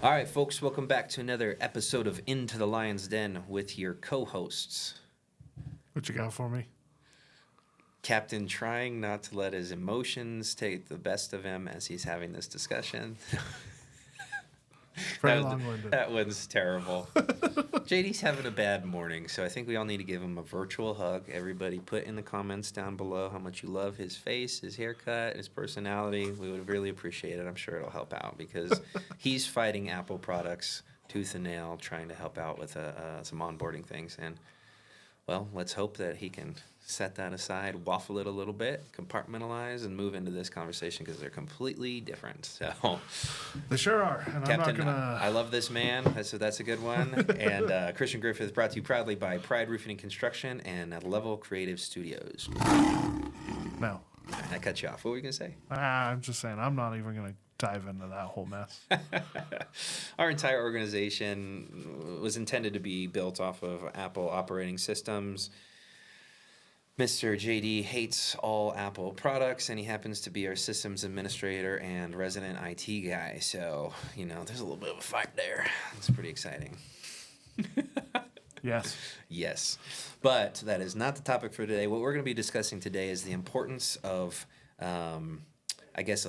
All right, folks, welcome back to another episode of Into the Lion's Den with your co-hosts. What you got for me? Captain trying not to let his emotions take the best of him as he's having this discussion. Very long-winded. That one's terrible. JD's having a bad morning, so I think we all need to give him a virtual hug. Everybody put in the comments down below how much you love his face, his haircut, his personality. We would really appreciate it. I'm sure it'll help out because he's fighting Apple products tooth and nail, trying to help out with some onboarding things. And, well, let's hope that he can set that aside, waffle it a little bit, compartmentalize, and move into this conversation because they're completely different. So they sure are. And Captain, I'm not gonna... I love this man. So that's a good one. And Christian Griffith brought to you proudly by Pride Roofing and Construction and Level Creative Studios. No. I cut you off. What were you going to say? I'm just saying, I'm not even going to dive into that whole mess. Our entire organization was intended to be built off of Apple operating systems. Mr. JD hates all Apple products, and he happens to be our systems administrator and resident IT guy. So, there's a little bit of a fight there. It's pretty exciting. Yes. Yes. But that is not the topic for today. What we're going to be discussing today is the importance of, a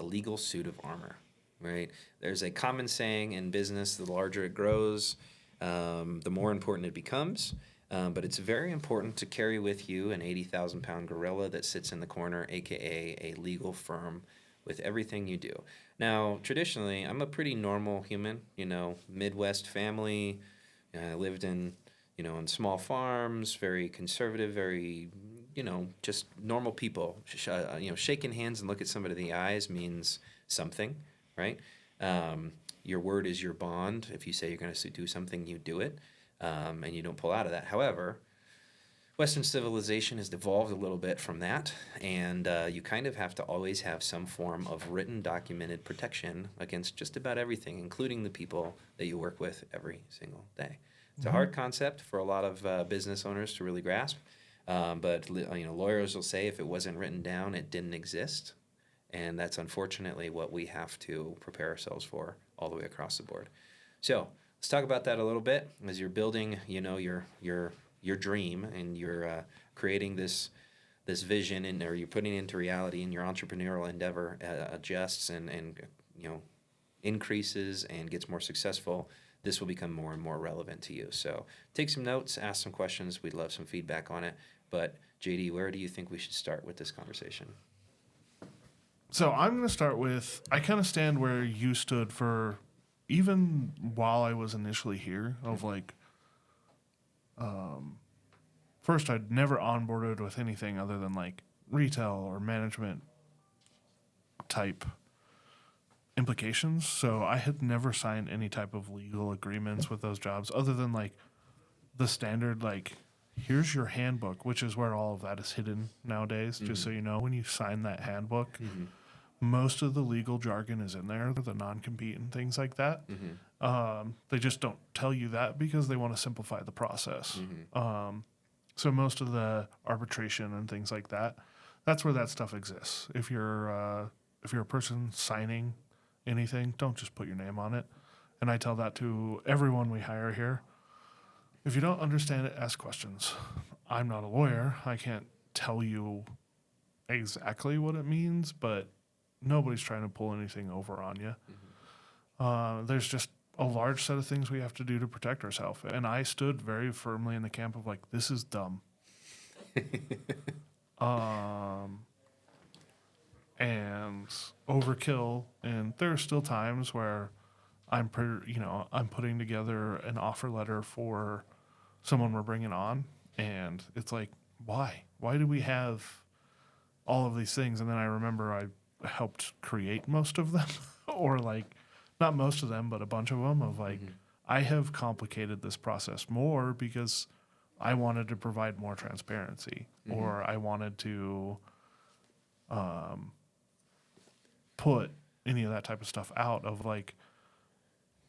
legal suit of armor, right? There's a common saying in business, the larger it grows, the more important it becomes. But it's very important to carry with you an 80,000-pound gorilla that sits in the corner, a.k.a. a legal firm, with everything you do. Now, traditionally, I'm a pretty normal human, Midwest family. I lived in, on small farms, very conservative, very, just normal people. Shaking hands and look at somebody in the eyes means something, right? Your word is your bond. If you say you're going to do something, you do it. And you don't pull out of that. However, Western civilization has devolved a little bit from that, and you kind of have to always have some form of written, documented protection against just about everything, including the people that you work with every single day. It's a hard concept for a lot of business owners to really grasp, but lawyers will say if it wasn't written down, it didn't exist, and that's unfortunately what we have to prepare ourselves for all the way across the board. So let's talk about that a little bit as you're building, your dream and you're creating this vision or you're putting it into reality and your entrepreneurial endeavor adjusts and increases and gets more successful. This will become more and more relevant to you. So take some notes, ask some questions. We'd love some feedback on it. But JD, where do you think we should start with this conversation? So I'm going to start with, I kind of stand where you stood for even while I was initially here, of first I'd never onboarded with anything other than retail or management type implications. So I had never signed any type of legal agreements with those jobs other than the standard, here's your handbook, which is where all of that is hidden nowadays. Mm-hmm. Just so you know, when you sign that handbook, most of the legal jargon is in there, the non-compete and things like that. They just don't tell you that because they want to simplify the process. So most of the arbitration and things like that, that's where that stuff exists. If you're a person signing anything, don't just put your name on it. And I tell that to everyone we hire here. If you don't understand it, ask questions. I'm not a lawyer. I can't tell you exactly what it means, but nobody's trying to pull anything over on you. There's just a large set of things we have to do to protect ourselves. And I stood very firmly in the camp of this is dumb. And overkill. And there are still times where I'm putting together an offer letter for someone we're bringing on. And it's why? Why do we have all of these things? And then I remember I helped create most of them or not most of them, but a bunch of them of I have complicated this process more because I wanted to provide more transparency or I wanted to put any of that type of stuff out of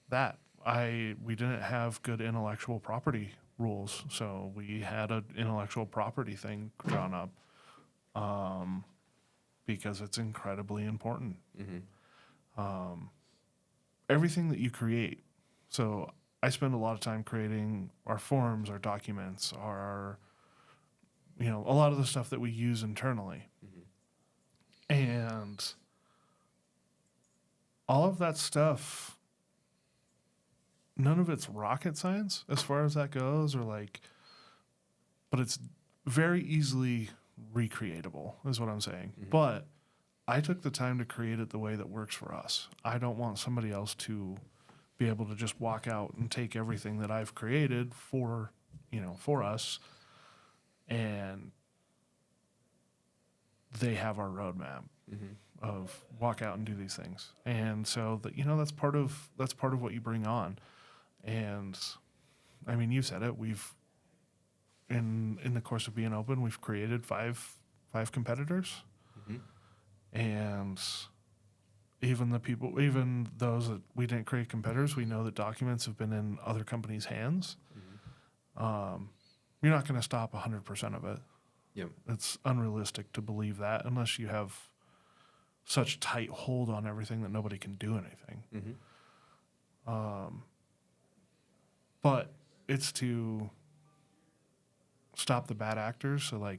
that. We didn't have good intellectual property rules. So we had an intellectual property thing drawn up because it's incredibly important. Everything that you create So I spend a lot of time creating our forms, our documents, our, a lot of the stuff that we use internally. And all of that stuff, none of it's rocket science as far as that goes, but it's very easily recreatable, is what I'm saying. But I took the time to create it the way that works for us. I don't want somebody else to be able to just walk out and take everything that I've created for us, and they have our roadmap of walk out and do these things. And so that's part of what you bring on. And I mean, you said it. We've in the course of being open, we've created five competitors, and even those that we didn't create competitors, we know that documents have been in other companies' hands. You're not going to stop 100% of it. Yep. It's unrealistic to believe that unless you have such tight hold on everything that nobody can do anything. But it's to stop the bad actors. So like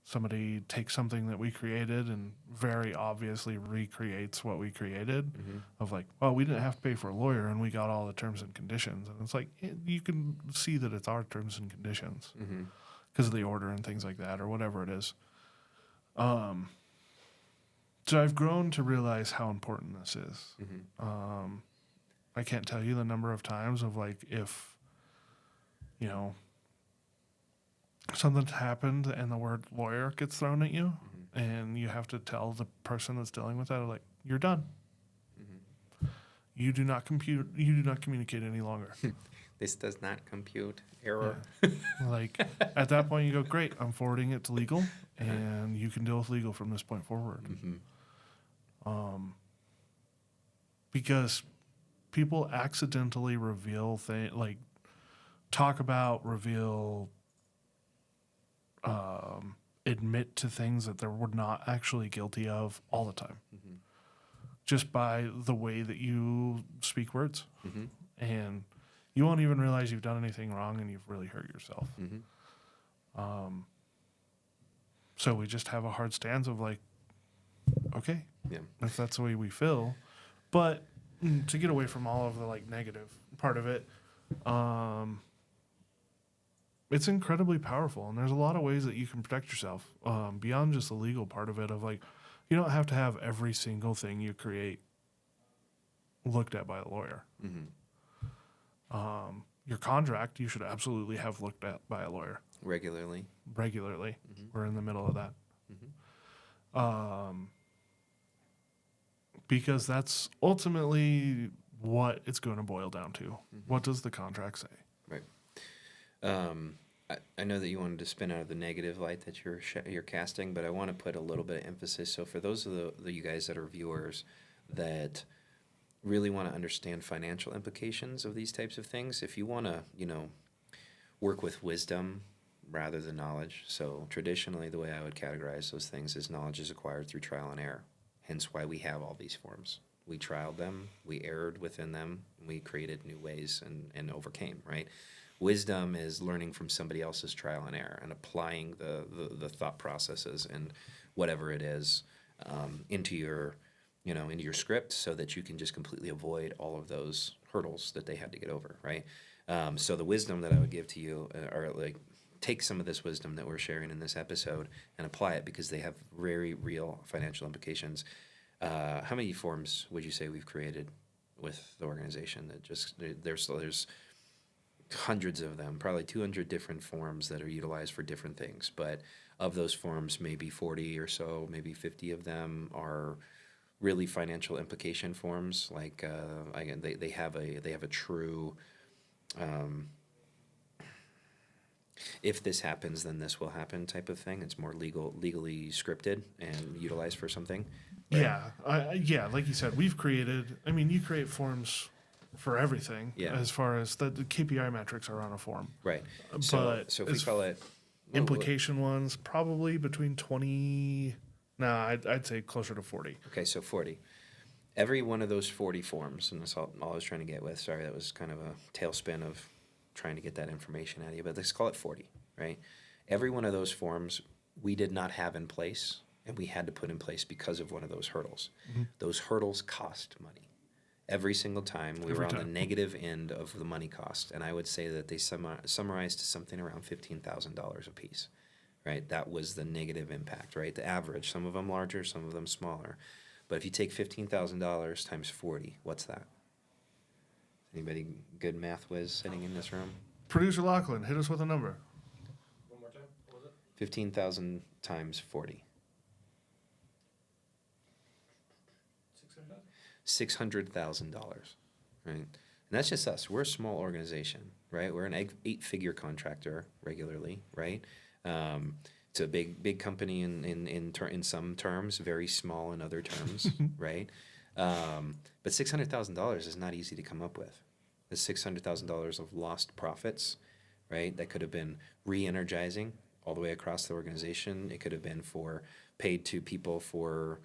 somebody takes something that we created and very obviously recreates what we created of like, well, we didn't have to pay for a lawyer and we got all the terms and conditions. And it's like, you can see that it's our terms and conditions because of the order and things like that or whatever it is. So I've grown to realize how important this is. I can't tell you the number of times of like, if, something's happened and the word lawyer gets thrown at you and you have to tell the person that's dealing with that, like, you're done. You do not communicate any longer. This does not compute. Error. Yeah. Like, at that point you go, great, I'm forwarding it to legal and you can deal with legal from this point forward. Because people accidentally reveal things, like talk about, reveal, admit to things that they were not actually guilty of all the time, just by the way that you speak words. And you won't even realize you've done anything wrong and you've really hurt yourself. So we just have a hard stance of like, okay, if that's the way we feel. But to get away from all of the like negative part of it, it's incredibly powerful, and there's a lot of ways that you can protect yourself beyond just the legal part of it. Of like, you don't have to have every single thing you create looked at by a lawyer. Your contract, you should absolutely have looked at by a lawyer Regularly. We're in the middle of that. Because that's ultimately what it's going to boil down to. What does the contract say? Right. I know that you wanted to spin out of the negative light that you're casting, but I want to put a little bit of emphasis. So for those of you guys that are viewers that really want to understand financial implications of these types of things, if you want to, work with wisdom rather than knowledge. So traditionally, the way I would categorize those things is knowledge is acquired through trial and error. Hence why we have all these forms. We trialed them, we erred within them, and we created new ways and overcame, right? Wisdom is learning from somebody else's trial and error and applying the thought processes and whatever it is into your script so that you can just completely avoid all of those hurdles that they had to get over, right? So the wisdom that I would give to you are like, take some of this wisdom that we're sharing in this episode and apply it because they have very real financial implications. How many forms would you say we've created with the organization? That just there's hundreds of them, probably 200 different forms that are utilized for different things. But of those forms, maybe 40 or so, maybe 50 of them are really financial implication forms. Like again, they have a true. If this happens, then this will happen type of thing. It's more legally scripted and utilized for something. Right? Yeah. Like you said, we've created. I mean, you create forms for everything. Yeah. As far as the KPI metrics are on a form. Right. So if we call it implication ones, probably between 20. I'd say closer to 40. Okay, so 40. Every one of those 40 forms, and that's all I was trying to get with. Sorry, that was kind of a tailspin of trying to get that information out of you, but let's call it 40, right? Every one of those forms we did not have in place, and we had to put in place because of one of those hurdles. Those hurdles cost money. Every single time we were on the negative end of the money cost, and I would say that they summarized to something around $15,000 a piece, right? That was the negative impact, right? The average, some of them larger, some of them smaller. But if you take $15,000 times 40, what's that? Anybody good math whiz sitting in this room? Producer Lachlan, hit us with a number. One more time. What was it? 15,000 times 40. 600,000. $600,000, right? And that's just us. We're a small organization, right? We're an eight-figure contractor regularly, right? It's a big company in some terms, very small in other terms, right? But $600,000 is not easy to come up with. The $600,000 of lost profits, right? That could have been re-energizing all the way across the organization. It could have been for paid to people for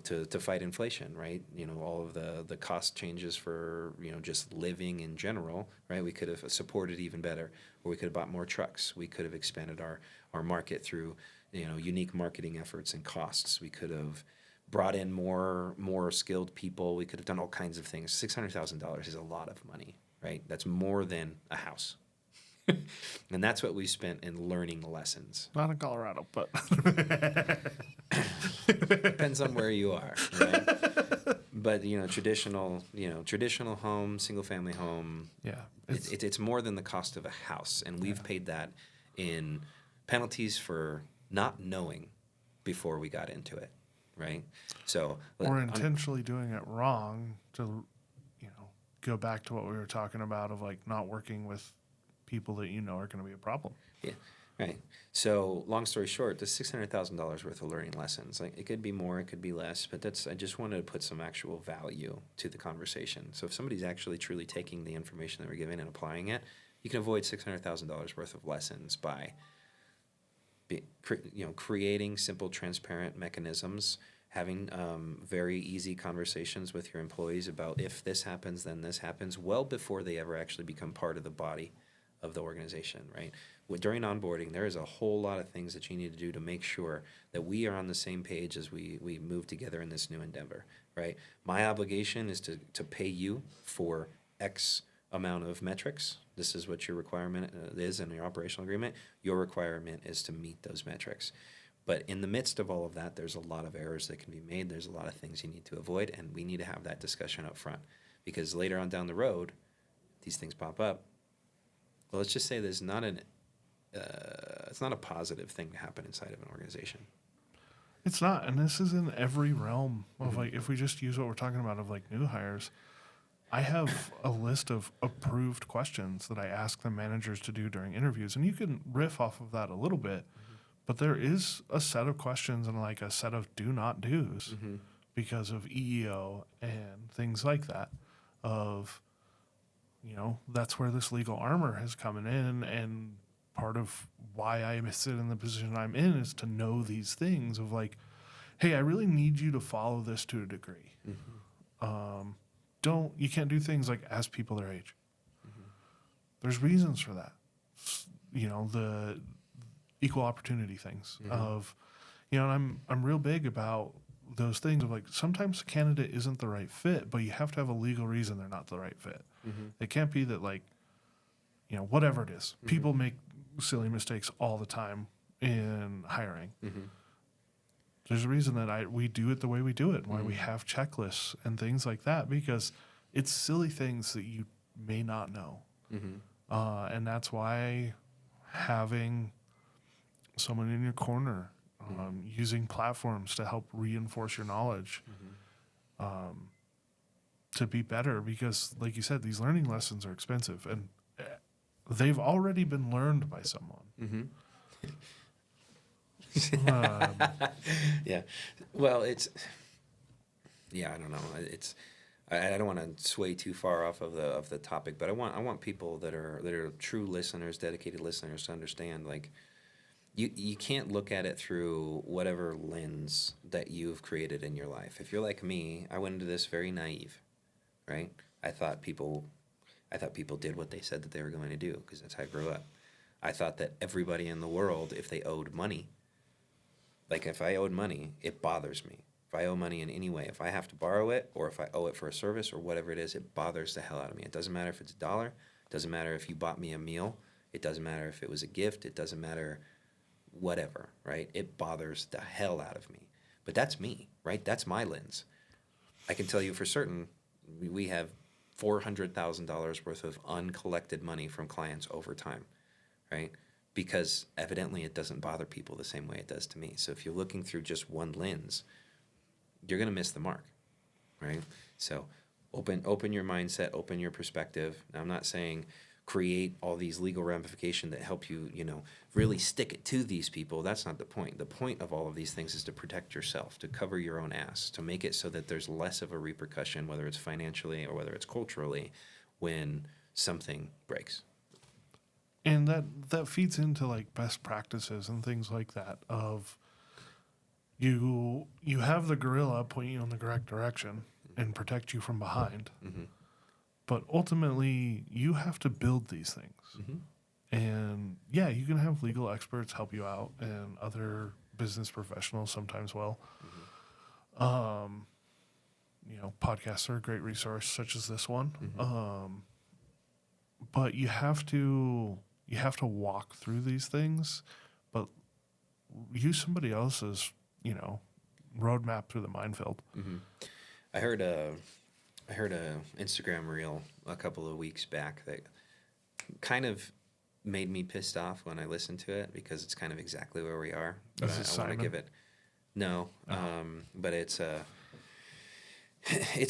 to fight inflation, right? All of the cost changes for just living in general, right? We could have supported even better, or we could have bought more trucks. We could have expanded our market through unique marketing efforts and costs. We could have brought in more skilled people. We could have done all kinds of things. $600,000 is a lot of money, right? That's more than a house. And that's what we spent in learning lessons. Not in Colorado, but Depends on where you are, right? But traditional home, single family home. yeah, It's more than the cost of a house, and we've paid that in penalties for not knowing before we got into it, right? So or intentionally doing it wrong to go back to what we were talking about of like not working with people that are going to be a problem. Yeah, right. So long story short, the $600,000 worth of learning lessons, like it could be more, it could be less, but I just wanted to put some actual value to the conversation. So if somebody's actually truly taking the information that we're giving and applying it, you can avoid $600,000 worth of lessons by creating simple, transparent mechanisms, having very easy conversations with your employees about if this happens, then this happens, well before they ever actually become part of the body of the organization, right? During onboarding, there is a whole lot of things that you need to do to make sure that we are on the same page as we move together in this new endeavor, right? My obligation is to pay you for X amount of metrics. This is what your requirement is in your operational agreement. Your requirement is to meet those metrics. But in the midst of all of that, there's a lot of errors that can be made. There's a lot of things you need to avoid, and we need to have that discussion up front. Because later on down the road, these things pop up. Well, let's just say there's not it's not a positive thing to happen inside of an organization. It's not, and this is in every realm of like, if we just use what we're talking about of like new hires, I have a list of approved questions that I ask the managers to do during interviews, and you can riff off of that a little bit, but there is a set of questions and like a set of do not do's because of EEO and things like that of, that's where this legal armor has come in, and part of why I sit in the position I'm in is to know these things of like, hey, I really need you to follow this to a degree. You can't do things like ask people their age. There's reasons for that. The equal opportunity things of, and I'm real big about those things of like, sometimes the candidate isn't the right fit, but you have to have a legal reason they're not the right fit. It can't be that like, whatever it is, people make silly mistakes all the time in hiring. There's a reason that we do it the way we do it, why we have checklists and things like that, because it's silly things that you may not know. And that's why having someone in your corner, using platforms to help reinforce your knowledge, to be better, because like you said, these learning lessons are expensive and they've already been learned by someone. Yeah. Well, I don't know. I don't want to sway too far off of the topic, but I want people that are true listeners, dedicated listeners, to understand, like, you can't look at it through whatever lens that you've created in your life. If you're like me, I went into this very naive, right? I thought people did what they said that they were going to do because that's how I grew up. I thought that everybody in the world, if they owed money, like if I owed money, it bothers me. If I owe money in any way, if I have to borrow it or if I owe it for a service or whatever it is, it bothers the hell out of me. It doesn't matter if it's $1. It doesn't matter if you bought me a meal. It doesn't matter if it was a gift. It doesn't matter whatever, right? It bothers the hell out of me. But that's me, right? That's my lens. I can tell you for certain, we have $400,000 worth of uncollected money from clients over time, right? Because evidently it doesn't bother people the same way it does to me. So if you're looking through just one lens, you're going to miss the mark, right? So open your mindset, open your perspective. Now, I'm not saying create all these legal ramifications that help you, really stick it to these people. That's not the point. The point of all of these things is to protect yourself, to cover your own ass, to make it so that there's less of a repercussion, whether it's financially or whether it's culturally, when something breaks. And that feeds into like best practices and things like that of you have the gorilla point you in the correct direction and protect you from behind. Mm-hmm. But ultimately, you have to build these things. Mm-hmm. And yeah, you can have legal experts help you out and other business professionals sometimes will. Mm-hmm. Podcasts are a great resource, such as this one. Mm-hmm. But you have to walk through these things, but use somebody else's, roadmap through the minefield. Mm-hmm. I heard a Instagram reel a couple of weeks back that kind of made me pissed off when I listened to it because it's kind of exactly where we are. But Is it I want to Simon? give it but it's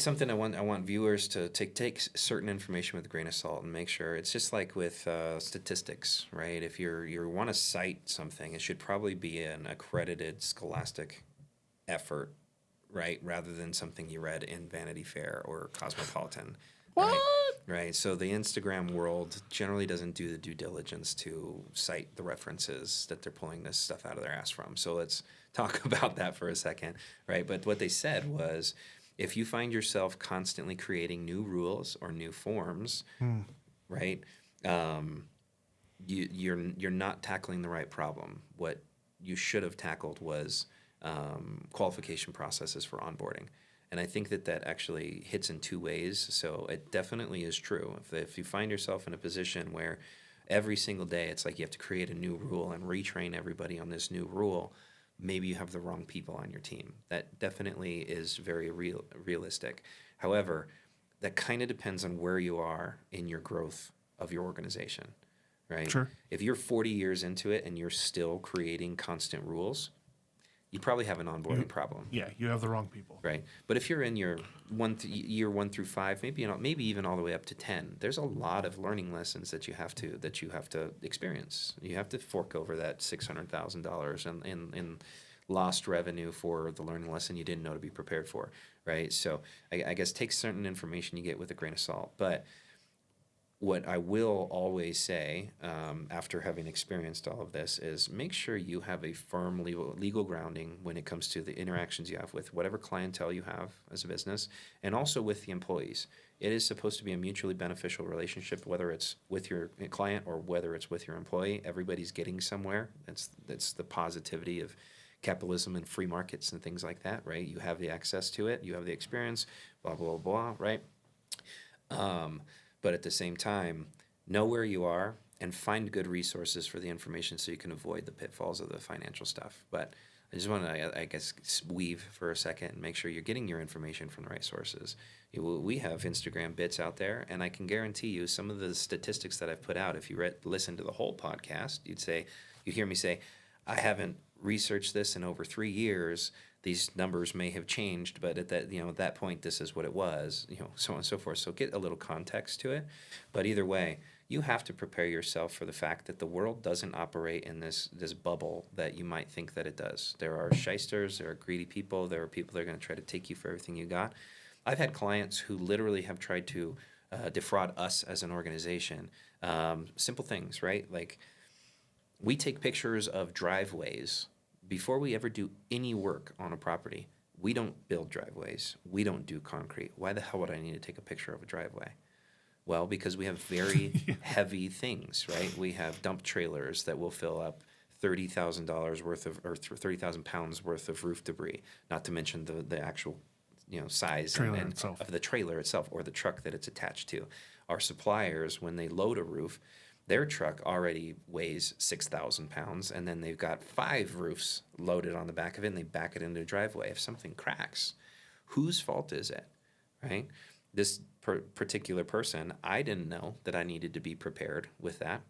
something I want viewers to take certain information with a grain of salt and make sure. It's just like with statistics, right? If you want to cite something, it should probably be an accredited scholastic effort, right? Rather than something you read in Vanity Fair or Cosmopolitan. What? Right. So the Instagram world generally doesn't do the due diligence to cite the references that they're pulling this stuff out of their ass from. So let's talk about that for a second, right? But what they said was, if you find yourself constantly creating new rules or new forms, right, you're not tackling the right problem. What you should have tackled was qualification processes for onboarding. And I think that actually hits in two ways. So it definitely is true. If you find yourself in a position where every single day it's like you have to create a new rule and retrain everybody on this new rule, maybe you have the wrong people on your team. That definitely is very realistic. However, that kind of depends on where you are in your growth of your organization, right? Sure. If you're 40 years into it and you're still creating constant rules, you probably have an onboarding problem. Yeah, you have the wrong people. Right. But if you're in your year 1 through 5, maybe even all the way up to 10, there's a lot of learning lessons that you have to experience. You have to fork over that $600,000 in lost revenue for the learning lesson you didn't know to be prepared for. Right. So I guess take certain information you get with a grain of salt. But what I will always say, after having experienced all of this, is make sure you have a firm legal grounding when it comes to the interactions you have with whatever clientele you have as a business, and also with the employees. It is supposed to be a mutually beneficial relationship, whether it's with your client or whether it's with your employee. Everybody's getting somewhere. That's the positivity of capitalism and free markets and things like that, right? You have the access to it, you have the experience, blah, blah, blah, right? But at the same time, know where you are and find good resources for the information so you can avoid the pitfalls of the financial stuff. But I just want to, I guess, weave for a second and make sure you're getting your information from the right sources. We have Instagram bits out there, and I can guarantee you some of the statistics that I've put out, if you listen to the whole podcast, you'd hear me say, I haven't researched this in over 3 years. These numbers may have changed, but at that point, this is what it was, so on and so forth. So get a little context to it. But either way, you have to prepare yourself for the fact that the world doesn't operate in this bubble that you might think that it does. There are shysters, there are greedy people, there are people that are going to try to take you for everything you got. I've had clients who literally have tried to defraud us as an organization. Simple things, right? Like, We take pictures of driveways before we ever do any work on a property. We don't build driveways. We don't do concrete. Why the hell would I need to take a picture of a driveway? Well, because we have very heavy things, right? We have dump trailers that will fill up $30,000 worth of, or 30,000 pounds worth of roof debris, not to mention the actual, size Trailer itself. of the trailer itself or the truck that it's attached to. Our suppliers, when they load a roof, their truck already weighs 6,000 pounds, and then they've got 5 roofs loaded on the back of it, and they back it into a driveway. If something cracks, whose fault is it, right? This particular person, I didn't know that I needed to be prepared with that,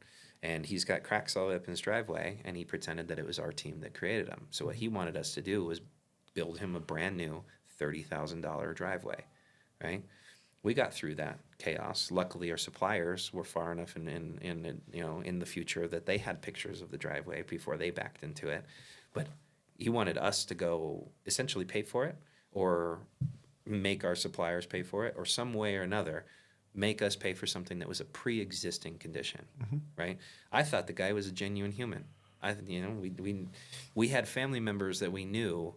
and he's got cracks all the way up in his driveway, and he pretended that it was our team that created them. So what he wanted us to do was build him a brand new $30,000 driveway, right? We got through that chaos. Luckily, our suppliers were far enough in the future that they had pictures of the driveway before they backed into it. But he wanted us to go essentially pay for it, or make our suppliers pay for it, or some way or another make us pay for something that was a pre-existing condition, right? I thought the guy was a genuine human. We had family members that we knew,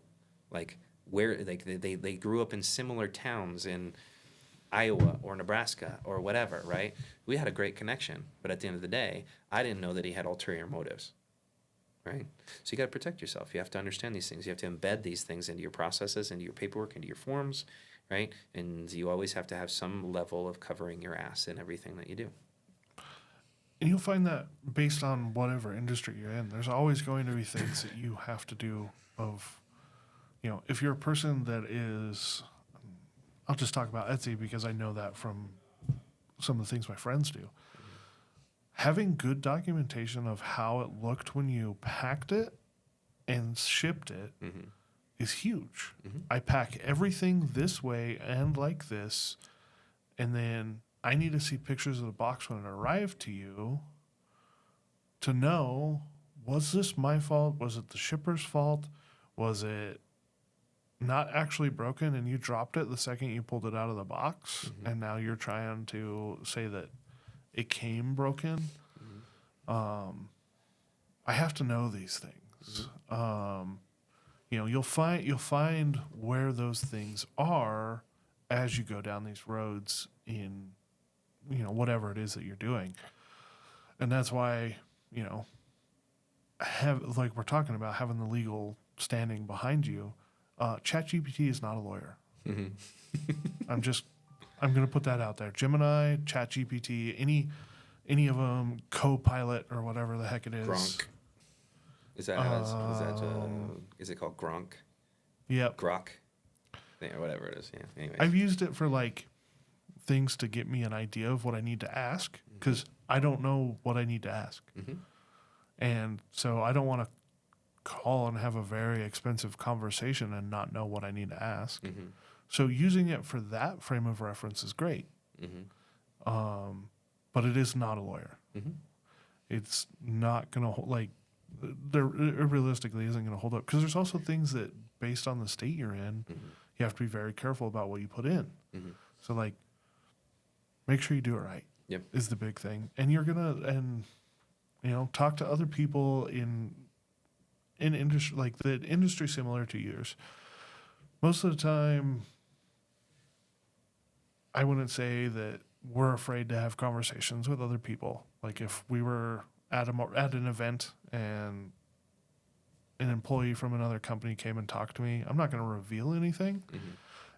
like where they grew up in similar towns in Iowa or Nebraska or whatever, right? We had a great connection, but at the end of the day, I didn't know that he had ulterior motives, right? So you got to protect yourself. You have to understand these things. You have to embed these things into your processes, into your paperwork, into your forms, right? And you always have to have some level of covering your ass in everything that you do. And you'll find that based on whatever industry you're in, there's always going to be things that you have to do of, if you're a person that is, I'll just talk about Etsy because I know that from some of the things my friends do. Having good documentation of how it looked when you packed it and shipped it is huge. I pack everything this way and like this, and then I need to see pictures of the box when it arrived to you to know, was this my fault? Was it the shipper's fault? Was it not actually broken and you dropped it the second you pulled it out of the box, and now you're trying to say that it came broken? I have to know these things. You'll find where those things are as you go down these roads in whatever it is that you're doing. And that's why we're talking about having the legal standing behind you. ChatGPT is not a lawyer. I'm going to put that out there. Gemini, ChatGPT, any of them, Copilot or whatever the heck it is. Gronk. Is it called Gronk? Yep. Grok? Yeah, whatever it is. Yeah. Anyways. I've used it for things to get me an idea of what I need to ask, because I don't know what I need to ask. And so I don't want to call and have a very expensive conversation and not know what I need to ask. So using it for that frame of reference is great. But it is not a lawyer. It's not going to there realistically isn't going to hold up, because there's also things that based on the state you're in, you have to be very careful about what you put in. So make sure you do it right. Yep. Is the big thing. And you're going to, talk to other people in industry, like the industry similar to yours. Most of the time, I wouldn't say that we're afraid to have conversations with other people. Like if we were at an event and an employee from another company came and talked to me, I'm not going to reveal anything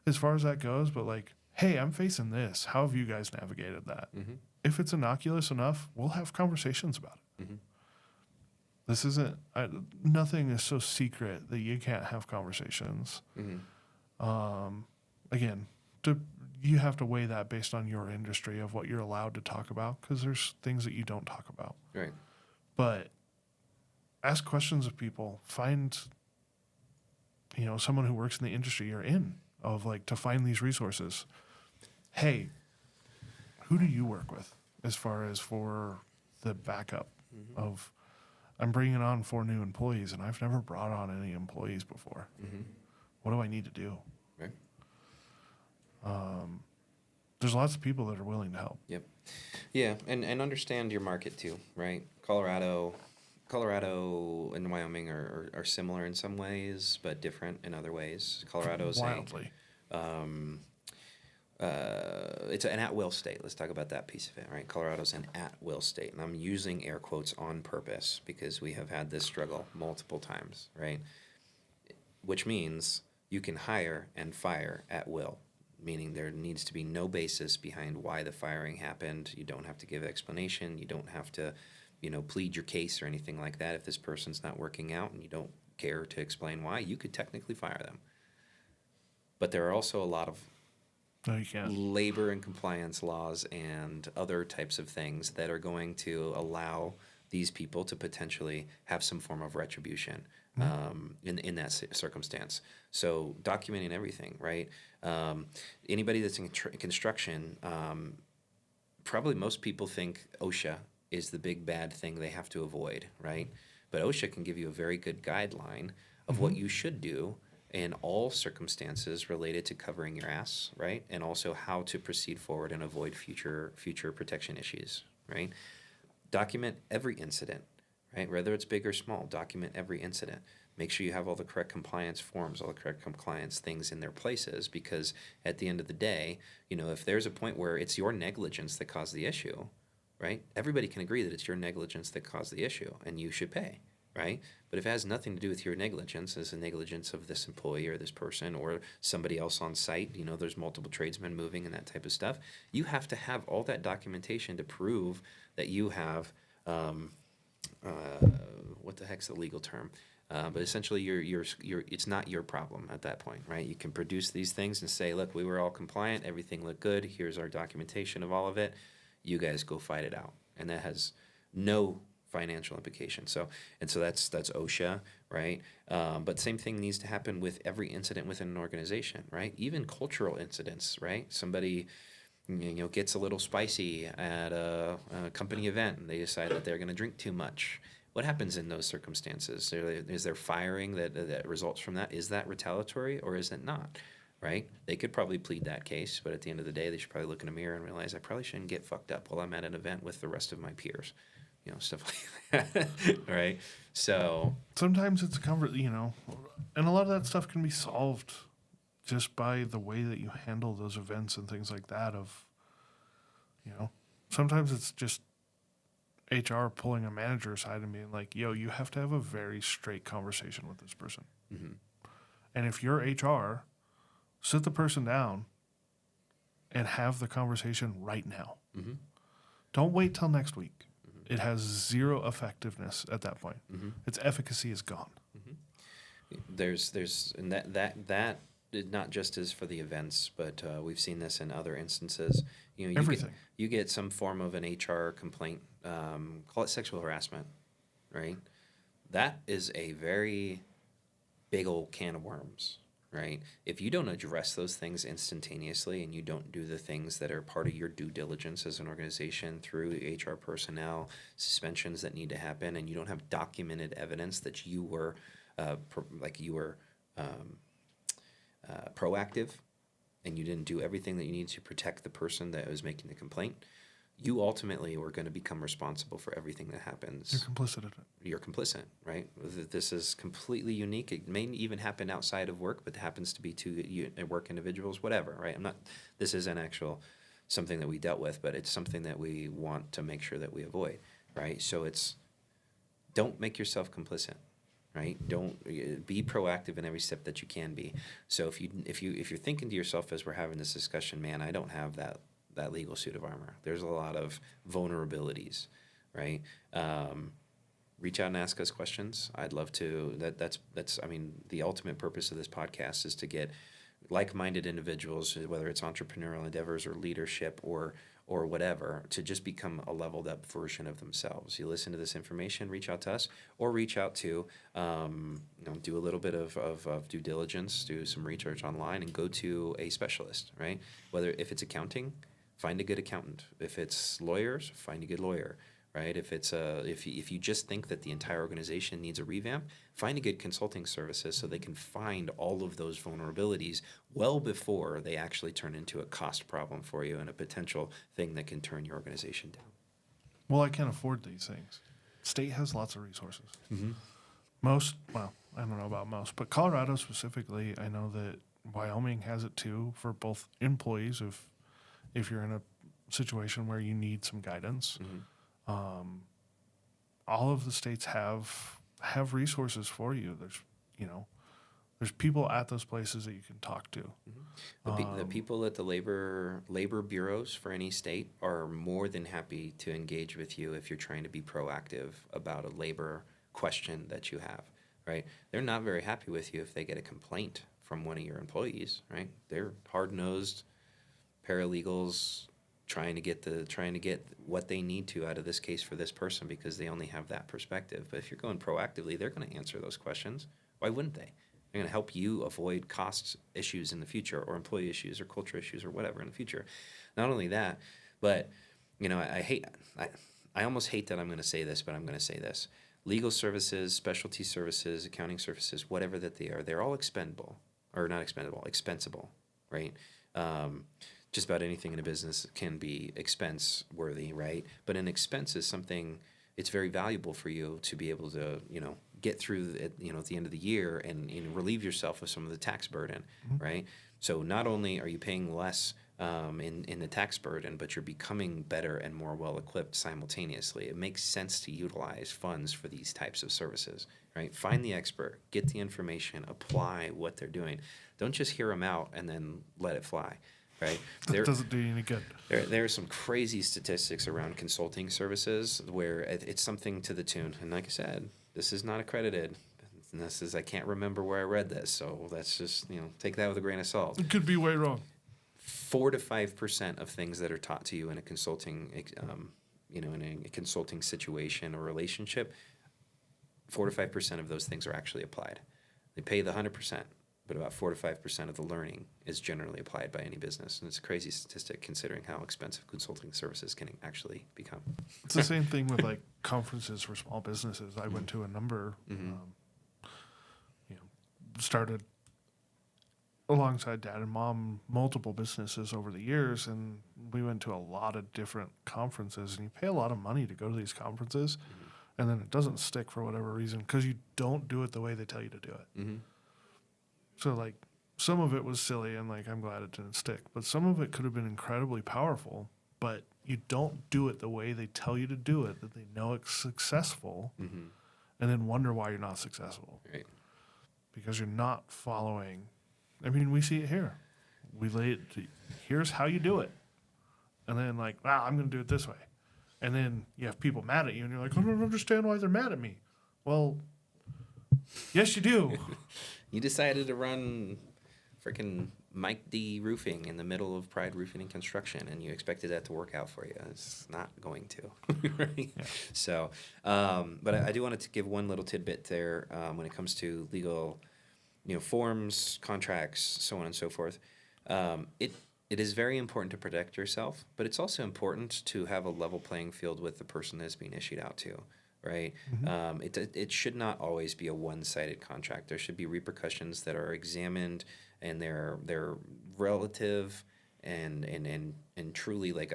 as far as that goes, but hey, I'm facing this. How have you guys navigated that? If it's innocuous enough, we'll have conversations about it. This isn't, nothing is so secret that you can't have conversations. Again, you have to weigh that based on your industry of what you're allowed to talk about, because there's things that you don't talk about. Right. But ask questions of people. Find, someone who works in the industry you're in, of to find these resources. Hey, who do you work with as far as for the backup of, I'm bringing on 4 new employees and I've never brought on any employees before. What do I need to do? Right. There's lots of people that are willing to help. Yep. Yeah, and understand your market too, right? Colorado, Colorado and Wyoming are similar in some ways, but different in other ways. Colorado's Wildly. it's an at-will state. Let's talk about that piece of it, right? Colorado's an at-will state, and I'm using air quotes on purpose because we have had this struggle multiple times, right? Which means you can hire and fire at will, meaning there needs to be no basis behind why the firing happened. You don't have to give explanation. You don't have to, plead your case or anything like that. If this person's not working out and you don't care to explain why, you could technically fire them. But there are also a lot of No, you can't. labor and compliance laws and other types of things that are going to allow these people to potentially have some form of retribution in that circumstance. So documenting everything, right? Anybody that's in construction, probably most people think OSHA is the big bad thing they have to avoid, right? But OSHA can give you a very good guideline of what you should do in all circumstances related to covering your ass, right? And also how to proceed forward and avoid future protection issues, right? Document every incident, right? Whether it's big or small, document every incident. Make sure you have all the correct compliance forms, all the correct compliance things in their places, because at the end of the day, if there's a point where it's your negligence that caused the issue, right? Everybody can agree that it's your negligence that caused the issue and you should pay, right? But if it has nothing to do with your negligence, it's the negligence of this employee or this person or somebody else on site, there's multiple tradesmen moving and that type of stuff, you have to have all that documentation to prove that you have, what the heck's the legal term? But essentially, it's not your problem at that point, right? You can produce these things and say, look, we were all compliant, everything looked good, here's our documentation of all of it, you guys go fight it out. And that has no financial implication. So that's OSHA, right? But same thing needs to happen with every incident within an organization, right? Even cultural incidents, right? Somebody gets a little spicy at a company event and they decide that they're going to drink too much. What happens in those circumstances? Is there firing that results from that? Is that retaliatory or is it not? Right? They could probably plead that case, but at the end of the day, they should probably look in a mirror and realize I probably shouldn't get fucked up while I'm at an event with the rest of my peers. Stuff like that, right? So Sometimes it's and a lot of that stuff can be solved just by the way that you handle those events and things like that. Sometimes it's just HR pulling a manager aside and being like, yo, you have to have a very straight conversation with this person. Mm-hmm. And if you're HR, sit the person down and have the conversation right now. Mm-hmm. Don't wait till next week. Mm-hmm. It has zero effectiveness at that point. Mm-hmm. Its efficacy is gone. Mm-hmm. There's and that not just is for the events, but we've seen this in other instances. Everything. You get some form of an HR complaint, call it sexual harassment, right? That is a very big old can of worms, right? If you don't address those things instantaneously and you don't do the things that are part of your due diligence as an organization through HR personnel, suspensions that need to happen, and you don't have documented evidence that you were proactive and you didn't do everything that you need to protect the person that was making the complaint, you ultimately were going to become responsible for everything that happens. You're complicit in it. You're complicit, right? This is completely unique. It may even happen outside of work, but it happens to be two work individuals, whatever, right? This isn't something that we dealt with, but it's something that we want to make sure that we avoid, right? So don't make yourself complicit. Right? Don't be proactive in every step that you can be. So if you're thinking to yourself as we're having this discussion, man, I don't have that legal suit of armor. There's a lot of vulnerabilities, right? Reach out and ask us questions. I'd love to. That's the ultimate purpose of this podcast is to get like-minded individuals, whether it's entrepreneurial endeavors or leadership or whatever, to just become a leveled up version of themselves. You listen to this information, reach out to us, or reach out to, do a little bit of due diligence, do some research online, and go to a specialist, right? If it's accounting, find a good accountant. If it's lawyers, find a good lawyer, right? If you just think that the entire organization needs a revamp, find a good consulting services so they can find all of those vulnerabilities well before they actually turn into a cost problem for you and a potential thing that can turn your organization down. Well, I can't afford these things. state has lots of resources. Mm-hmm. Most, well, I don't know about most, but Colorado specifically, I know that Wyoming has it too for both employees if you're in a situation where you need some guidance. Mm-hmm. All of the states have resources for you. There's people at those places that you can talk to. The people at the labor bureaus for any state are more than happy to engage with you if you're trying to be proactive about a labor question that you have, right? They're not very happy with you if they get a complaint from one of your employees, right? They're hard-nosed paralegals trying to get what they need to out of this case for this person because they only have that perspective. But if you're going proactively, they're going to answer those questions. Why wouldn't they? They're going to help you avoid cost issues in the future, or employee issues, or culture issues, or whatever in the future. Not only that, but I almost hate that I'm going to say this, but I'm going to say this: legal services, specialty services, accounting services, whatever that they are, they're all expendable, or not expendable, expensible, right? Just about anything in a business can be expense worthy, right? But an expense is something, it's very valuable for you to be able to, get through at the end of the year and relieve yourself of some of the tax burden, right? So not only are you paying less in the tax burden, but you're becoming better and more well-equipped simultaneously. It makes sense to utilize funds for these types of services, right? Find the expert, get the information, apply what they're doing. Don't just hear them out and then let it fly. Right? That doesn't do you any good. There are some crazy statistics around consulting services where it's something to the tune. And like I said, this is not accredited. And I can't remember where I read this. So let's just, take that with a grain of salt. It could be way wrong. 4 to 5% of things that are taught to you in a consulting, in a consulting situation or relationship, 4 to 5% of those things are actually applied. They pay the 100%. But about 4 to 5% of the learning is generally applied by any business. And it's a crazy statistic considering how expensive consulting services can actually become. It's the same thing with like conferences for small businesses. I went to a number, started alongside dad and mom, multiple businesses over the years. And we went to a lot of different conferences, and you pay a lot of money to go to these conferences. And then it doesn't stick for whatever reason because you don't do it the way they tell you to do it. Mm-hmm. So, like, some of it was silly, and, like, I'm glad it didn't stick. But some of it could have been incredibly powerful, but you don't do it the way they tell you to do it, that they know it's successful, and then wonder why you're not successful. Right. Because you're not following. I mean, we see it here. We lay it, here's how you do it. And then, like, wow, I'm going to do it this way. And then you have people mad at you, and you're like, I don't understand why they're mad at me. Well, yes, you do. You decided to run freaking Mike D roofing in the middle of Pride Roofing and Construction, and you expected that to work out for you. It's not going to, right? Yeah. So, but I do want to give one little tidbit there when it comes to legal, forms, contracts, so on and so forth. It is very important to protect yourself, but it's also important to have a level playing field with the person that's being issued out to. Right? It should not always be a one-sided contract. There should be repercussions that are examined, and they're relative and truly like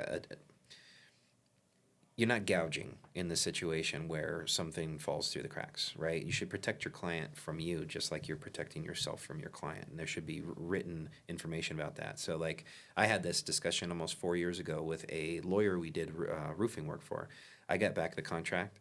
you're not gouging in the situation where something falls through the cracks, right? You should protect your client from you just like you're protecting yourself from your client. And there should be written information about that. So like I had this discussion almost 4 years ago with a lawyer we did roofing work for. I got back the contract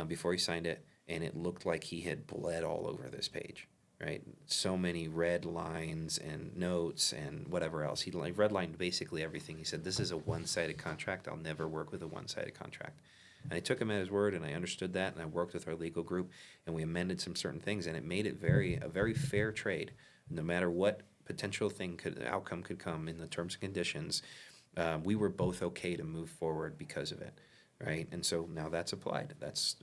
before he signed it, and it looked like he had bled all over this page, right? So many red lines and notes and whatever else. He redlined basically everything. He said, this is a one-sided contract. I'll never work with a one-sided contract. And I took him at his word, and I understood that, and I worked with our legal group, and we amended some certain things, and it made it a very fair trade. No matter what potential outcome could come in the terms and conditions, we were both okay to move forward because of it. Right, and so now that's applied. That's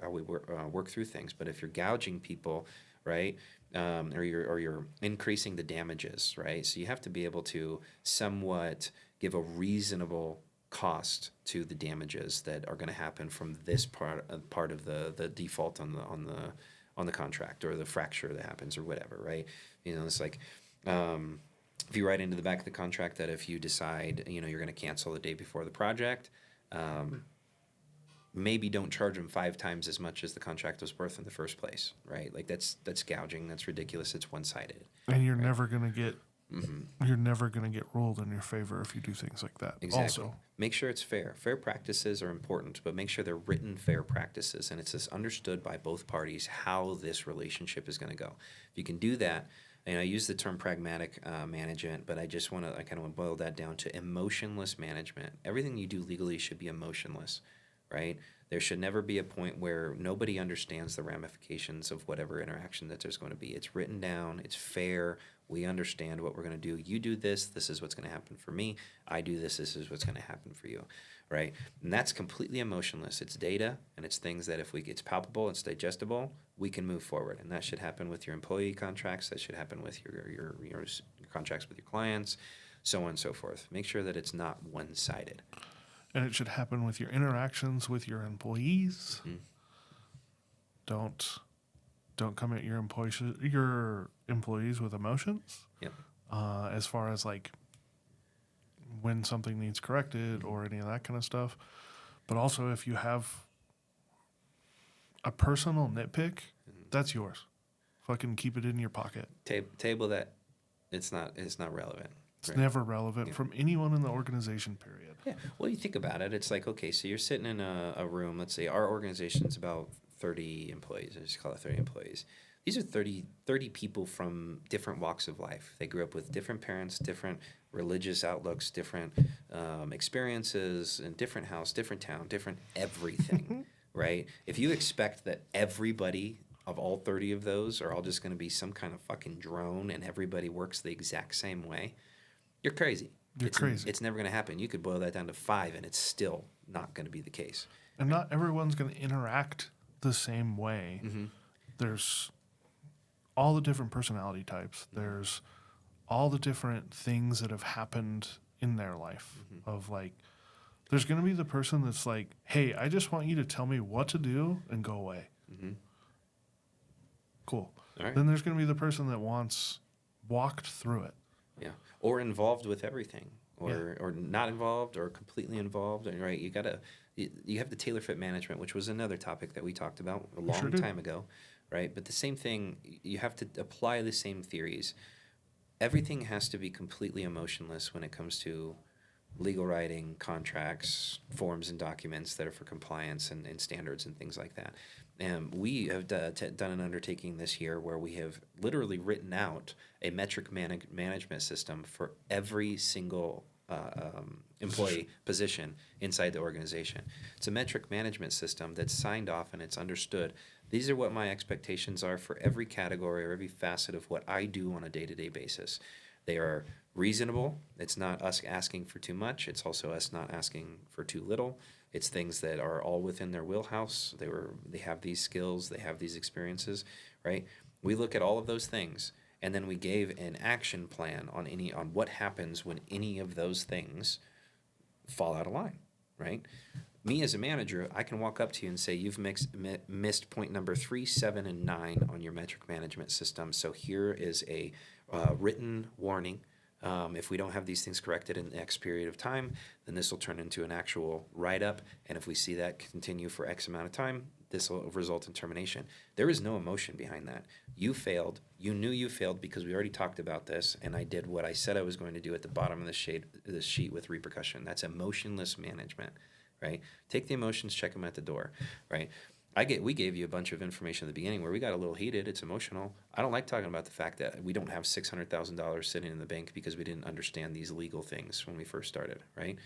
how we work through things. But if you're gouging people, right, or you're increasing the damages, right, so you have to be able to somewhat give a reasonable cost to the damages that are going to happen from this part of the default on the contract or the fracture that happens or whatever, right? It's like. If you write into the back of the contract that if you decide, you're going to cancel the day before the project. maybe don't charge them 5 times as much as the contract was worth in the first place, right? Like that's gouging. That's ridiculous. It's one-sided. And you're never going to get you're never going to get ruled in your favor if you do things like that. Exactly. Also, Make sure it's fair. Fair practices are important, but make sure they're written fair practices and it's just understood by both parties how this relationship is going to go. If you can do that, and I use the term pragmatic management, but I kind of want to boil that down to emotionless management. Everything you do legally should be emotionless, right? There should never be a point where nobody understands the ramifications of whatever interaction that there's going to be. It's written down, it's fair, we understand what we're going to do. You do this is what's going to happen for me. I do this is what's going to happen for you, right? And that's completely emotionless. It's data, and it's things that if it's palpable, it's digestible, we can move forward. And that should happen with your employee contracts. That should happen with your contracts with your clients, so on and so forth. Make sure that it's not one-sided. and it should happen with your interactions with your employees. Mm-hmm. Don't come at your employees with emotions. Yep. As far as like when something needs corrected or any of that kind of stuff. But also if you have a personal nitpick, that's yours. Fucking keep it in your pocket. Table that. It's not relevant. It's right? never relevant from anyone in the organization, period. Yeah. Well, you think about it. It's like, okay, so you're sitting in a room. Let's say our organization's about 30 employees. I just call it 30 employees. These are 30 people from different walks of life. They grew up with different parents, different religious outlooks, different experiences, in different house, different town, different everything, right? If you expect that everybody of all 30 of those are all just going to be some kind of fucking drone and everybody works the exact same way, you're crazy. You're crazy. It's never going to happen. You could boil that down to 5 and it's still not going to be the case. And not everyone's going to interact the same way. Mm-hmm. There's all the different personality types. There's all the different things that have happened in their life. Of like, there's going to be the person that's like, hey, I just want you to tell me what to do and go away. Mm-hmm. Cool. All right. Then there's going to be the person that wants walked through it. Yeah, or involved with everything, or not involved, or completely involved. And right, you have the tailor fit management, which was another topic that we talked about a long time ago, right? But the same thing, you have to apply the same theories. Everything has to be completely emotionless when it comes to legal writing, contracts, forms and documents that are for compliance and standards and things like that. And we have done an undertaking this year where we have literally written out a metric management system for every single employee position inside the organization. It's a metric management system that's signed off and it's understood. These are what my expectations are for every category or every facet of what I do on a day-to-day basis. They are reasonable. It's not us asking for too much. It's also us not asking for too little. It's things that are all within their wheelhouse. They have these skills. They have these experiences, right? We look at all of those things, and then we gave an action plan on what happens when any of those things fall out of line, right? Me as a manager, I can walk up to you and say, you've missed point number 3, 7, and 9 on your metric management system. So here is a written warning. If we don't have these things corrected in the X period of time, then this will turn into an actual write-up. And if we see that continue for X amount of time, this will result in termination. There is no emotion behind that. You failed. You knew you failed because we already talked about this, and I did what I said I was going to do at the bottom of the sheet with repercussion. That's emotionless management, right? Take the emotions, check them at the door, right? We gave you a bunch of information at the beginning where we got a little heated. It's emotional. I don't like talking about the fact that we don't have $600,000 sitting in the bank because we didn't understand these legal things when we first started, right?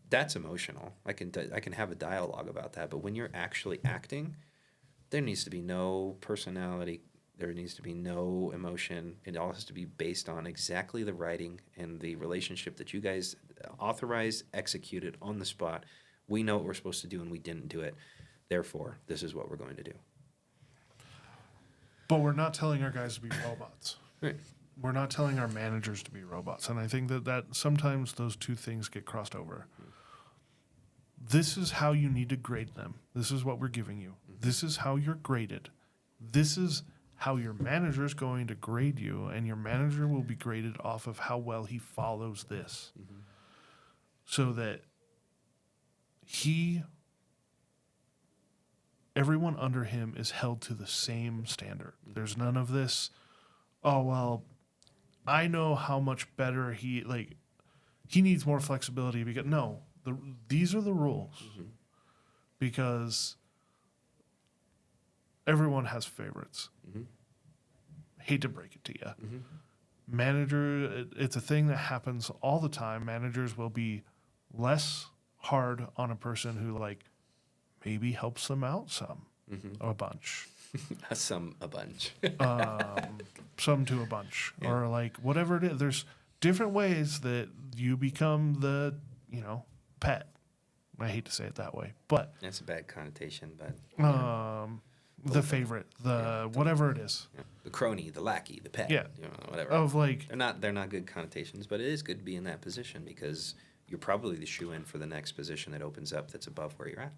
That's emotional. I can have a dialogue about that, but when you're actually acting, there needs to be no personality. There needs to be no emotion. It all has to be based on exactly the writing and the relationship that you guys authorized, executed on the spot. We know what we're supposed to do, and we didn't do it. Therefore, this is what we're going to do. But we're not telling our guys to be robots. Right. We're not telling our managers to be robots. And I think that sometimes those two things get crossed over. This is how you need to grade them. This is what we're giving you. This is how you're graded. This is how your manager is going to grade you, and your manager will be graded off of how well he follows this. So that he everyone under him is held to the same standard. There's none of this, oh, well, I know how much better he needs more flexibility because no, these are the rules. Because everyone has favorites. Hate to break it to you. Manager, it's a thing that happens all the time. Managers will be less hard on a person who maybe helps them out a bunch. A bunch. Some to a bunch, or whatever it is. There's different ways that you become the pet. I hate to say it that way, but That's a bad connotation, but the favorite, whatever it is. yeah. The crony, the lackey, the pet, Yeah. whatever. Of they're not good connotations, but it is good to be in that position because you're probably the shoe-in for the next position that opens up that's above where you're at.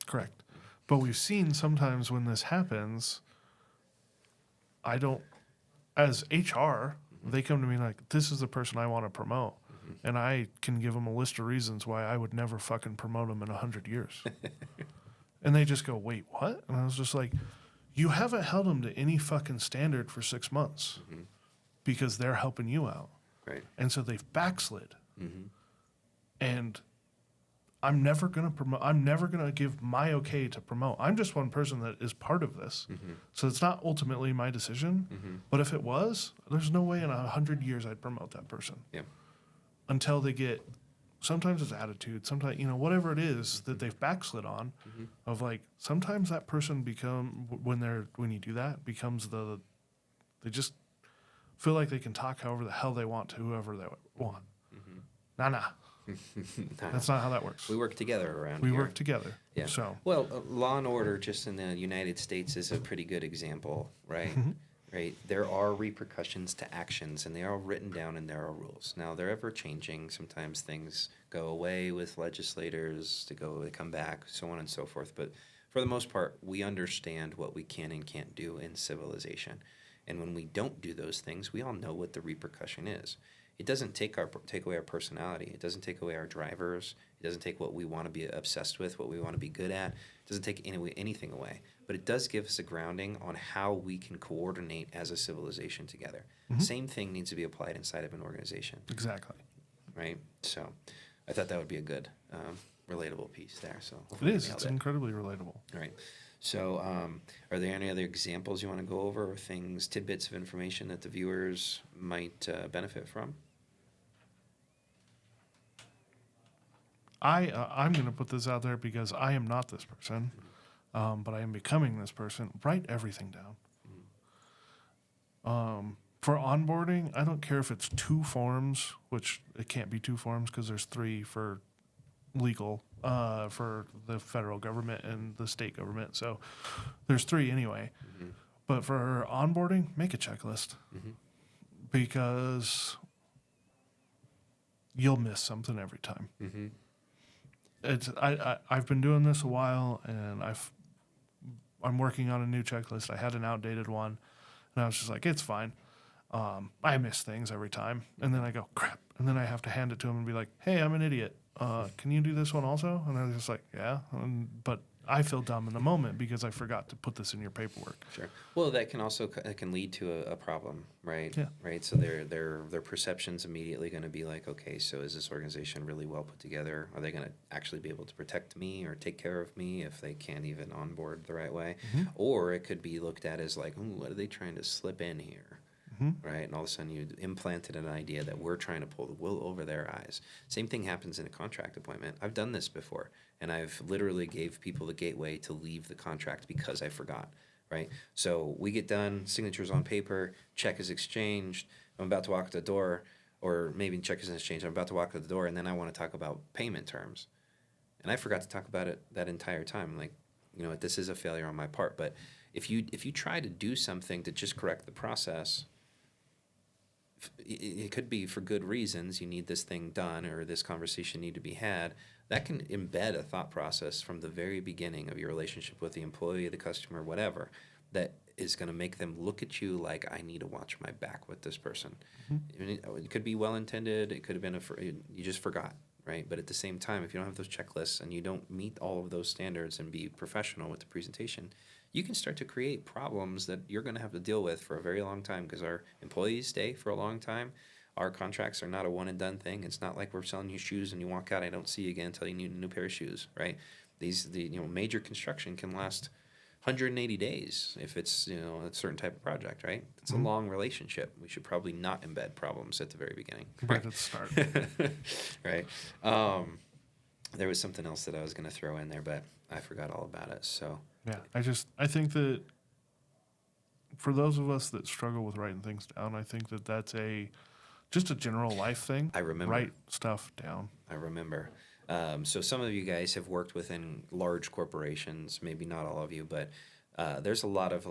correct. But we've seen sometimes when this happens, as HR, they come to me like, this is the person I want to promote. And I can give them a list of reasons why I would never fucking promote them in 100 years. And they just go, wait, what? And I was just like, you haven't held them to any fucking standard for 6 months because they're helping you out. Right. And so they've backslid. And I'm never going to promote. I'm never going to give my okay to promote. I'm just one person that is part of this. So it's not ultimately my decision. But if it was, there's no way in 100 years I'd promote that person. Yeah. Until they get, sometimes it's attitude, sometimes, whatever it is that they've backslid on, of sometimes that person when you do that, becomes they just feel like they can talk however the hell they want to whoever they want. Nah. That's not how that works. We work together around We here. work together. Yeah. So, Well, Law and Order, just in the United States, is a pretty good example, right? Right. There are repercussions to actions, and they are written down, and there are rules. Now they're ever changing. Sometimes things go away with legislators they come back, so on and so forth. But for the most part, we understand what we can and can't do in civilization. And when we don't do those things, we all know what the repercussion is. It doesn't take away our personality. It doesn't take away our drivers. It doesn't take what we want to be obsessed with, what we want to be good at. It doesn't take anything away. But it does give us a grounding on how we can coordinate as a civilization together. Same thing needs to be applied inside of an organization. exactly. Right? So I thought that would be a good relatable piece there. So It hopefully we is. nailed It's it. incredibly relatable. All right. So are there any other examples you want to go over, or tidbits of information that the viewers might benefit from? I'm going to put this out there because I am not this person, but I am becoming this person. Write everything down. For onboarding, I don't care if it's 2 forms, which it can't be 2 forms because there's 3 for legal for the federal government and the state government. So there's 3 anyway. But for onboarding, make a checklist because you'll miss something every time. I've been doing this a while, and I'm working on a new checklist. I had an outdated one, and I was just like, it's fine. I miss things every time, and then I go, crap, and then I have to hand it to him and be like, hey, I'm an idiot. Can you do this one also? And I was just like, yeah, but I feel dumb in the moment because I forgot to put this in your paperwork. Sure. Well, that can also can lead to a problem, right? Yeah. Right. So their perception's immediately going to be like, okay, so is this organization really well put together? Are they going to actually be able to protect me or take care of me if they can't even onboard the right way? Or it could be looked at as like, ooh, what are they trying to slip in here? Right, and all of a sudden you implanted an idea that we're trying to pull the wool over their eyes. Same thing happens in a contract appointment. I've done this before, and I've literally gave people the gateway to leave the contract because I forgot. Right, so we get done, signatures on paper, check is exchanged. I'm about to walk out the door, or maybe check isn't exchanged. I'm about to walk out the door, and then I want to talk about payment terms, and I forgot to talk about it that entire time. Like, you know what, this is a failure on my part. But if you try to do something to just correct the process, it could be for good reasons. You need this thing done, or this conversation need to be had. That can embed a thought process from the very beginning of your relationship with the employee, the customer, whatever, that is going to make them look at you like, I need to watch my back with this person. It could be well intended. It could have been you just forgot, right? But at the same time, if you don't have those checklists and you don't meet all of those standards and be professional with the presentation, you can start to create problems that you're going to have to deal with for a very long time, because our employees stay for a long time. Our contracts are not a one and done thing. It's not like we're selling you shoes and you walk out, I don't see you again until you need a new pair of shoes, right? Major construction can last 180 days if it's, a certain type of project, right? It's a long relationship. We should probably not embed problems at the very beginning. Right at the start. Right. There was something else that I was going to throw in there, but I forgot all about it. So Yeah, I think that for those of us that struggle with writing things down, I think that that's just a general life thing. I remember. Write stuff down. I remember. So some of you guys have worked within large corporations, maybe not all of you, but there's a lot of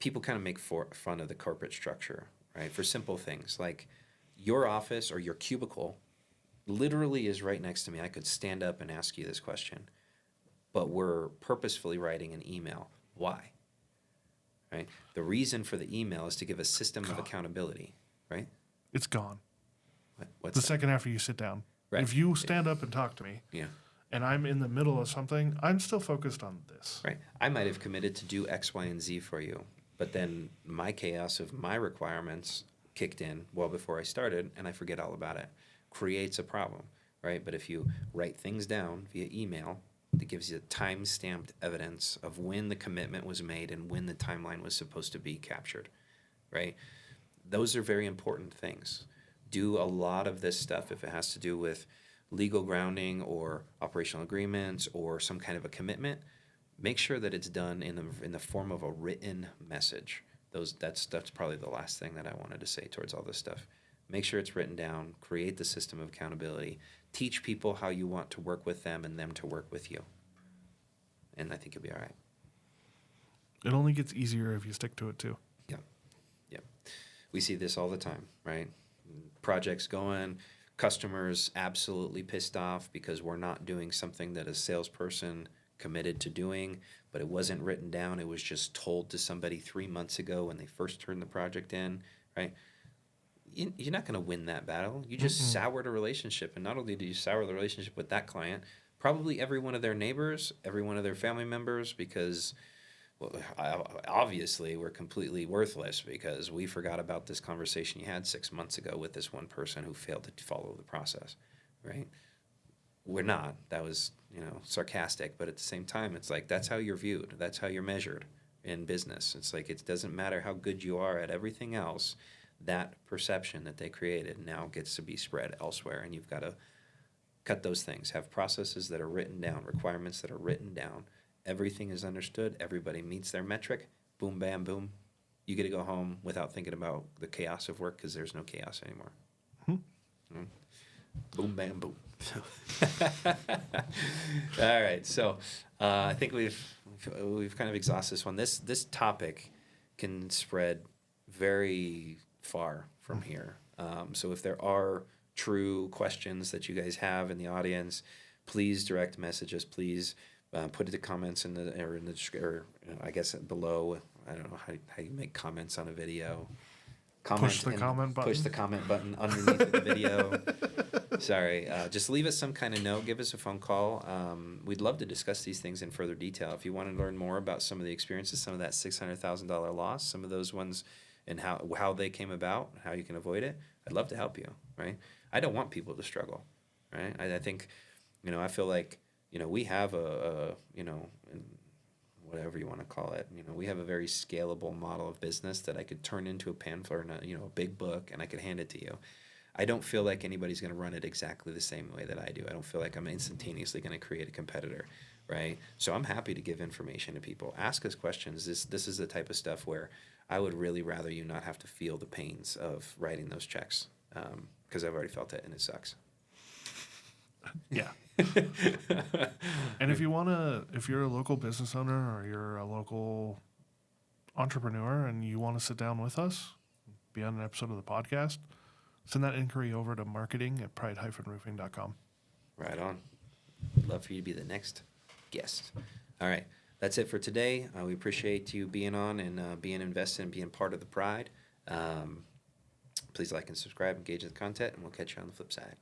people kind of make fun of the corporate structure, right? For simple things like your office or your cubicle literally is right next to me. I could stand up and ask you this question, but we're purposefully writing an email. Why? Right? The reason for the email is to give a system of accountability, right? It's gone. What's The that? second after you sit down. Right. If you stand up and talk to me, Yeah. and I'm in the middle of something, I'm still focused on this. Right. I might have committed to do X, Y, and Z for you, but then my chaos of my requirements kicked in well before I started, and I forget all about it. Creates a problem, right? But if you write things down via email, that gives you time-stamped evidence of when the commitment was made and when the timeline was supposed to be captured, right? Those are very important things. Do a lot of this stuff if it has to do with legal grounding or operational agreements or some kind of a commitment. Make sure that it's done in the form of a written message. That's probably the last thing that I wanted to say towards all this stuff. Make sure it's written down. Create the system of accountability. Teach people how you want to work with them and them to work with you. And I think you'll be all right. It only gets easier if you stick to it too. Yeah. Yeah. We see this all the time, right? Projects going, customers absolutely pissed off because we're not doing something that a salesperson committed to doing, but it wasn't written down. It was just told to somebody 3 months ago when they first turned the project in, right? You're not going to win that battle. You just soured a relationship. And not only do you sour the relationship with that client, probably every one of their neighbors, every one of their family members, because obviously we're completely worthless because we forgot about this conversation you had 6 months ago with this one person who failed to follow the process, right? We're not. That was, sarcastic, but at the same time, it's like that's how you're viewed. That's how you're measured in business. It's like it doesn't matter how good you are at everything else. That perception that they created now gets to be spread elsewhere, and you've got to cut those things. Have processes that are written down, requirements that are written down. Everything is understood. Everybody meets their metric. Boom, bam, boom. You get to go home without thinking about the chaos of work because there's no chaos anymore. Boom, bam, boom. All right. So I think we've kind of exhausted this one. This topic can spread very far from here. So if there are true questions that you guys have in the audience, please direct message us. Please put it in the comments I guess below. I don't know how you make comments on a video. Push the comment button. Push the comment button underneath the video. Sorry. Just leave us some kind of note. Give us a phone call. We'd love to discuss these things in further detail. If you want to learn more about some of the experiences, some of that $600,000 loss, some of those ones, and how they came about, how you can avoid it, I'd love to help you, right? I don't want people to struggle, right? I think, I feel like, we have whatever you want to call it, we have a very scalable model of business that I could turn into a pamphlet or a big book, and I could hand it to you. I don't feel like anybody's going to run it exactly the same way that I do. I don't feel like I'm instantaneously going to create a competitor, right? So I'm happy to give information to people. Ask us questions. This is the type of stuff where I would really rather you not have to feel the pains of writing those checks, because I've already felt it and it sucks. Yeah. And if you're a local business owner or you're a local entrepreneur and you want to sit down with us, be on an episode of the podcast, send that inquiry over to marketing@pride-roofing.com. Right on. Love for you to be the next guest. All right. That's it for today. We appreciate you being on and being invested and being part of the Pride. Please like and subscribe, engage in the content, and we'll catch you on the flip side.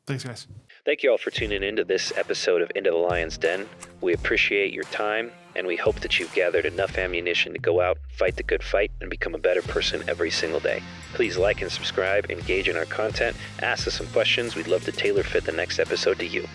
Thanks, guys. Thank you all for tuning in to this episode of Into the Lion's Den. We appreciate your time, and we hope that you've gathered enough ammunition to go out, fight the good fight, and become a better person every single day. Please like and subscribe, engage in our content, ask us some questions. We'd love to tailor fit the next episode to you.